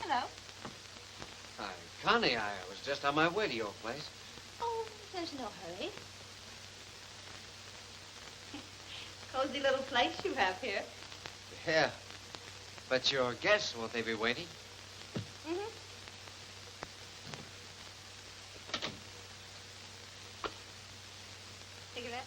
Hello. Hi, Connie. I was just on my way to your place. Oh, there's no hurry. Cozy little place you have here. Yeah. But your guests, won't they be waiting? Mm-hmm. Cigarette?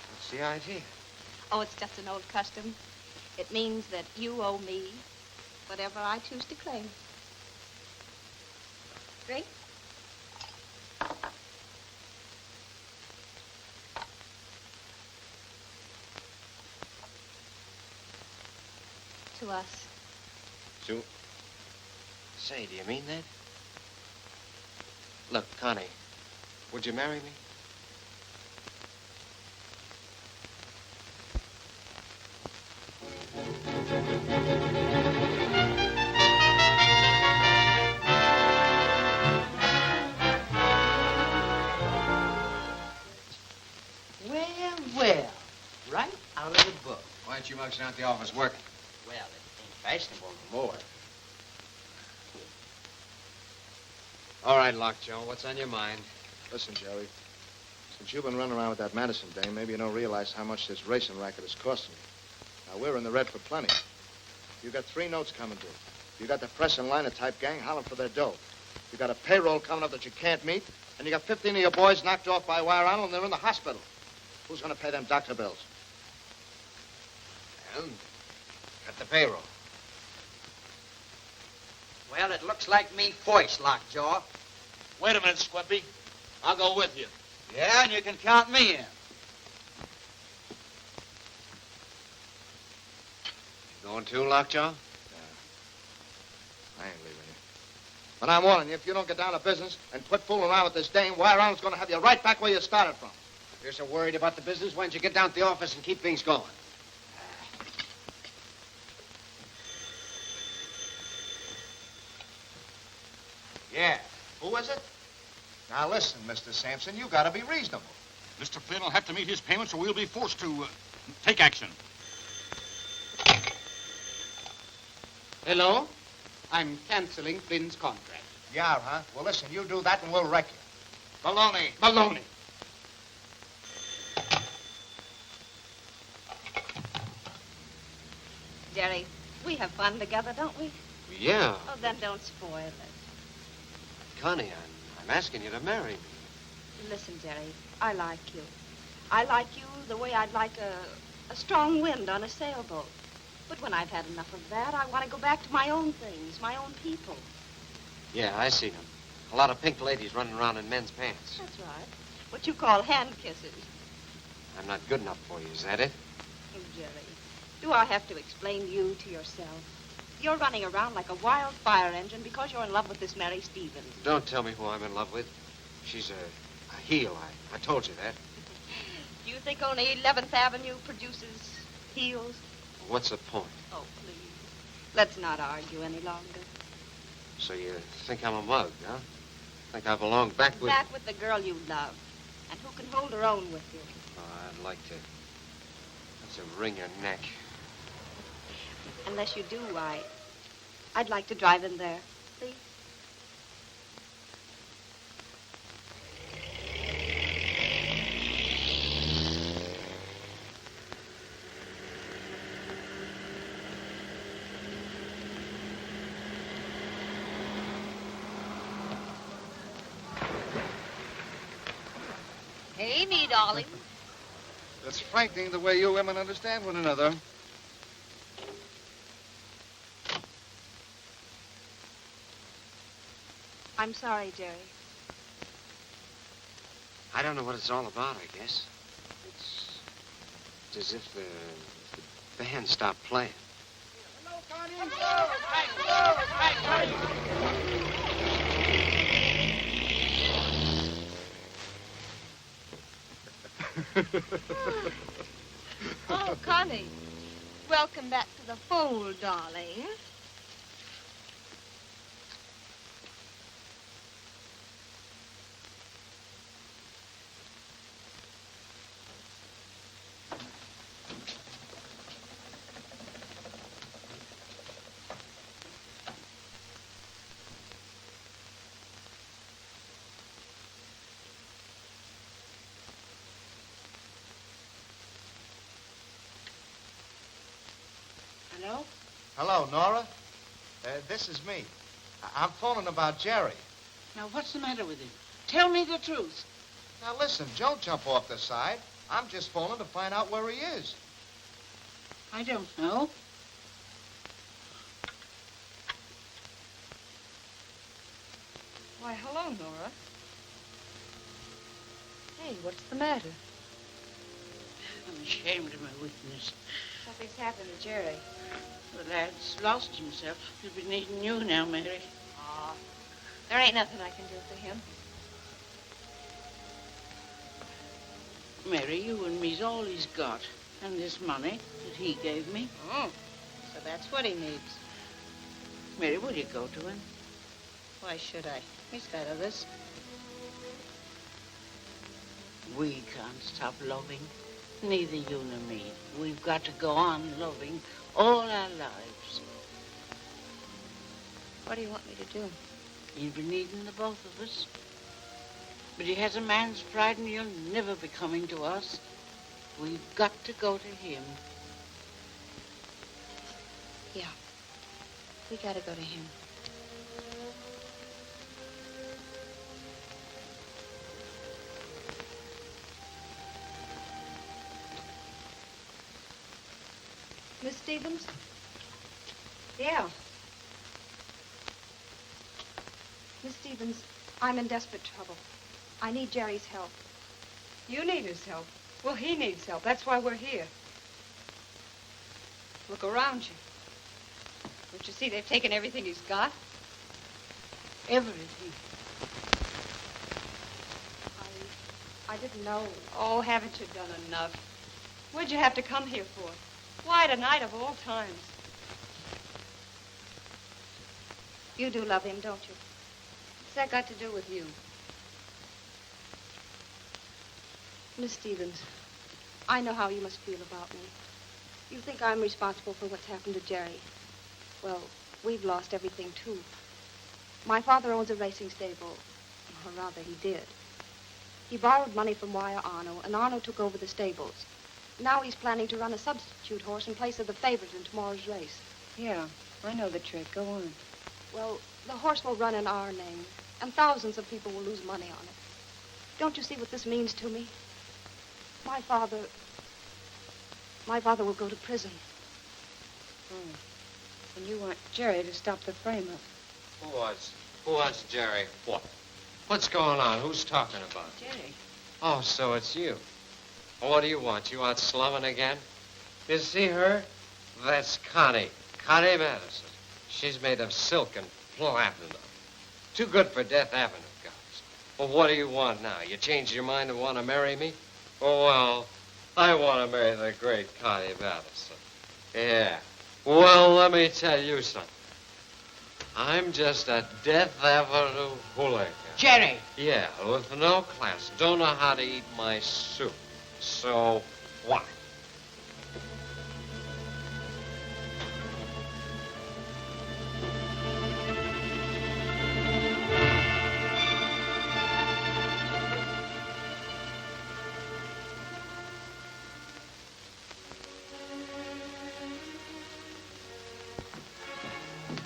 What's the idea? Oh, it's just an old custom. It means that you owe me whatever I choose to claim. Drink? To us. Sue? Say, do you mean that? Look, Connie, would you marry me? Well, right out of the book. Why aren't you mugs down at the office working? Well, it ain't fashionable no more. All right, Lockjaw, what's on your mind? Listen, Jerry. Since you've been running around with that Madison dame, maybe you don't realize how much this racing racket is costing you. Now, we're in the red for plenty. You got 3 notes coming due. You got the press and liner type gang hollering for their dough. You got a payroll coming up that you can't meet, and you got 15 of your boys knocked off by Wire Arnold, and they're in the hospital. Who's going to pay them doctor bills? And got the payroll. Well, it looks like me first, Lockjaw. Wait a minute, Squimpy. I'll go with you. Yeah, and you can count me in. You going too, Lockjaw? I ain't leaving you. But I'm warning you, if you don't get down to business and quit fooling around with this dame, Wire Arnold's going to have you right back where you started from. If you're so worried about the business, why don't you get down to the office and keep things going? Yeah. Who is it? Now listen, Mr. Sampson, you gotta be reasonable. Mr. Flynn will have to meet his payments or we'll be forced to take action. Hello? I'm canceling Flynn's contract. Yeah, huh? Well, listen, you do that and we'll wreck you. Baloney. Baloney. Jerry, we have fun together, don't we? Yeah. Oh, then don't spoil it. Connie, I'm asking you to marry me. Listen, Jerry, I like you. I like you the way I'd like a strong wind on a sailboat. But when I've had enough of that, I want to go back to my own things, my own people. Yeah, I see them. A lot of pink ladies running around in men's pants. That's right. What you call hand kisses. I'm not good enough for you, is that it? Oh, Jerry, do I have to explain you to yourself? You're running around like a wild fire engine because you're in love with this Mary Stevens. Don't tell me who I'm in love with. She's a heel. I told you that. Do you think only 11th Avenue produces heels? What's the point? Oh, please. Let's not argue any longer. So you think I'm a mug, huh? Think I belong back with... Back with the girl you love, and who can hold her own with you. Oh, I'd like to... That's a wring your neck. Unless you do, I'd like to drive in there, please. Hey, me darling. It's frightening the way you women understand one another. I'm sorry, Jerry. I don't know what it's all about, I guess. It's as if the band stopped playing. Oh, Connie. Welcome back to the fold, darling. Hello? Hello, Nora. This is me. I'm phoning about Jerry. Now, what's the matter with him? Tell me the truth. Now, listen, don't jump off the side. I'm just phoning to find out where he is. I don't know. Why, hello, Nora. Hey, what's the matter? I'm ashamed of my weakness. Something's happened to Jerry. The lad's lost himself. He'll be needing you now, Mary. Aw, there ain't nothing I can do for him. Mary, you and me's all he's got. And this money that he gave me. Oh, so that's what he needs. Mary, will you go to him? Why should I? He's got others. We can't stop loving. Neither you nor me. We've got to go on loving all our lives. What do you want me to do? He'll be needing the both of us. But he has a man's pride and he'll never be coming to us. We've got to go to him. Yeah. We gotta go to him. Miss Stevens? Yeah. Miss Stevens, I'm in desperate trouble. I need Jerry's help. You need his help. Well, he needs help. That's why we're here. Look around you. Don't you see they've taken everything he's got? Everything. I didn't know. Oh, haven't you done enough? What'd you have to come here for? Why tonight of all times? You do love him, don't you? that got to do with you? Miss Stevens, I know how you must feel about me. You think I'm responsible for what's happened to Jerry. Well, we've lost everything, too. My father owns a racing stable. Or rather, he did. He borrowed money from Wire Arno, and Arno took over the stables. Now he's planning to run a substitute horse in place of the favorite in tomorrow's race. Yeah, I know the trick. Go on. Well, the horse will run in our name, and thousands of people will lose money on it. Don't you see what this means to me? My father will go to prison. Oh. And you want Jerry to stop the frame-up. Who wants Jerry? What? What's going on? Who's talking about? Jerry. Oh, so it's you. Well, what do you want? You out slumming again? You see her? That's Connie. Connie Madison. She's made of silk and platinum. Too good for Death Avenue guys. Well, what do you want now? You changed your mind and want to marry me? Oh, well, I want to marry the great Connie Madison. Yeah. Well, let me tell you something. I'm just a Death Avenue hooligan. Jerry. Yeah, with no class. Don't know how to eat my soup. So what?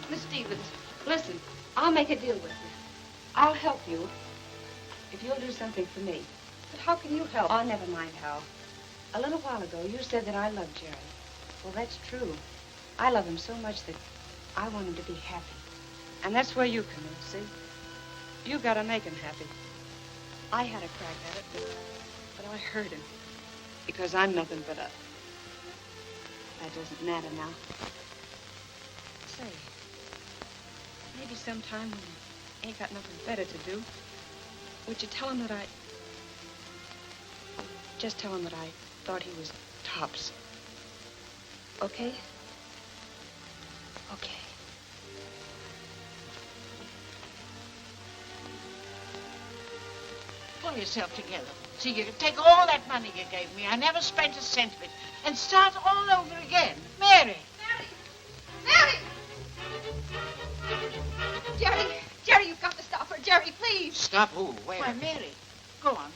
Miss Stevens, listen, I'll make a deal with you. I'll help you if you'll do something for me. But how can you help? Oh, never mind how. A little while ago, you said that I loved Jerry. Well, that's true. I love him so much that I want him to be happy. And that's where you come in, see? You gotta make him happy. I had a crack at it, but I hurt him. Because I'm nothing but a... That doesn't matter now. Say, maybe sometime when you ain't got nothing better to do, would you tell him that just tell him that I thought he was tops. Okay? Okay. Pull yourself together. See, you can take all that money you gave me. I never spent a cent of it. And start all over again. Mary! Mary! Jerry, you've got to stop her. Jerry, please. Stop who? Where? Why, Mary. Go on.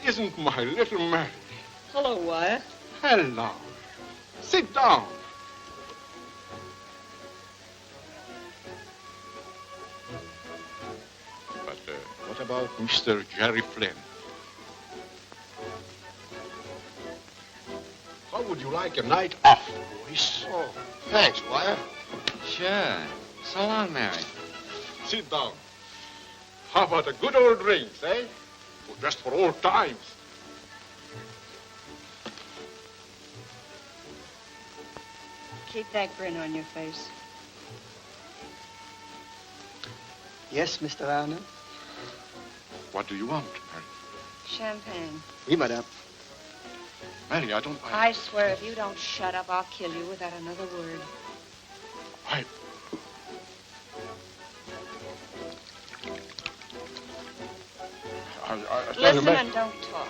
Isn't my little Mary? Hello, Wyatt. Hello. Sit down. But what about Mr. Jerry Flynn? How would you like a night off, boys? Oh, thanks, Wyatt. Sure. So long, Mary. Sit down. How about a good old drinks, eh? Just for old times. Keep that grin on your face. Yes, Mr. Arnold? What do you want, Mary? Champagne. Oui, madame. Mary, I don't... I swear if you don't shut up, I'll kill you without another word. Listen and don't talk.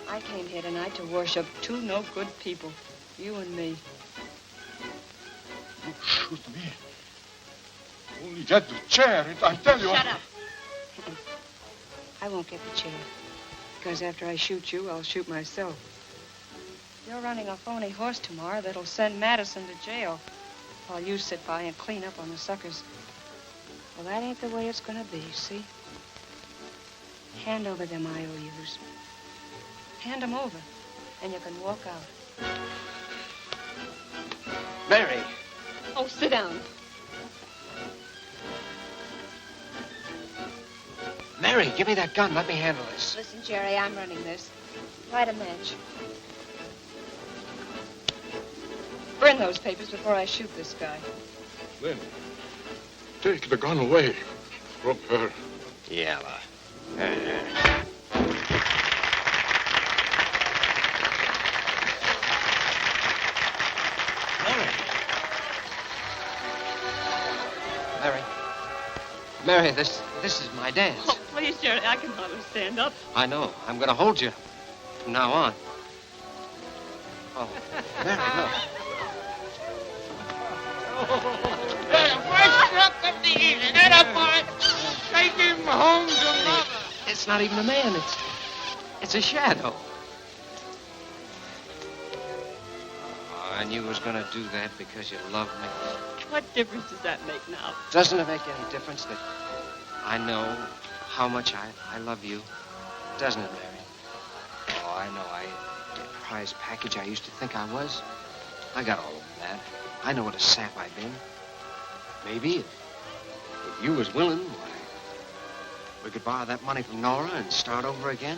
I came here tonight to worship two no good people, you and me. You shoot me. Only get the chair, I tell you. Shut up. I won't get the chair. Because after I shoot you, I'll shoot myself. You're running a phony horse tomorrow that'll send Madison to jail. while you sit by and clean up on the suckers. Well, that ain't the way it's gonna be, see? Hand over them IOUs. Hand them over, and you can walk out. Mary. Oh, sit down. Mary, give me that gun. Let me handle this. Listen, Jerry, I'm running this. Light a match. Burn those papers before I shoot this guy. Then, take the gun away from her. Yella. Mary, this is my dance. Oh, please, Jerry, I can hardly stand up. I know. I'm going to hold you from now on. Oh, Mary, look. Where's Chuck of the evening? Get up, boy. Take him home to mother. It's not even a man. It's a shadow. Oh, I knew you was going to do that because you love me. What difference does that make now? Doesn't it make any difference that I know how much I love you? Doesn't it, Mary? Oh, I know. The prize package I used to think I was. I got all of that. I know what a sap I've been. Maybe if you was willing, why, we could borrow that money from Nora and start over again.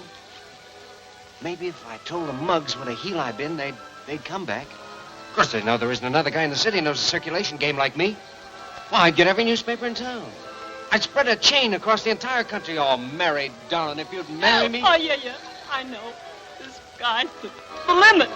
Maybe if I told the mugs what a heel I've been, they'd come back. Of course, they know there isn't another guy in the city who knows a circulation game like me. Well, I'd get every newspaper in town. I'd spread a chain across the entire country. Oh, Mary, darling, if you'd marry me... Oh, yeah. I know. This guy's the limit.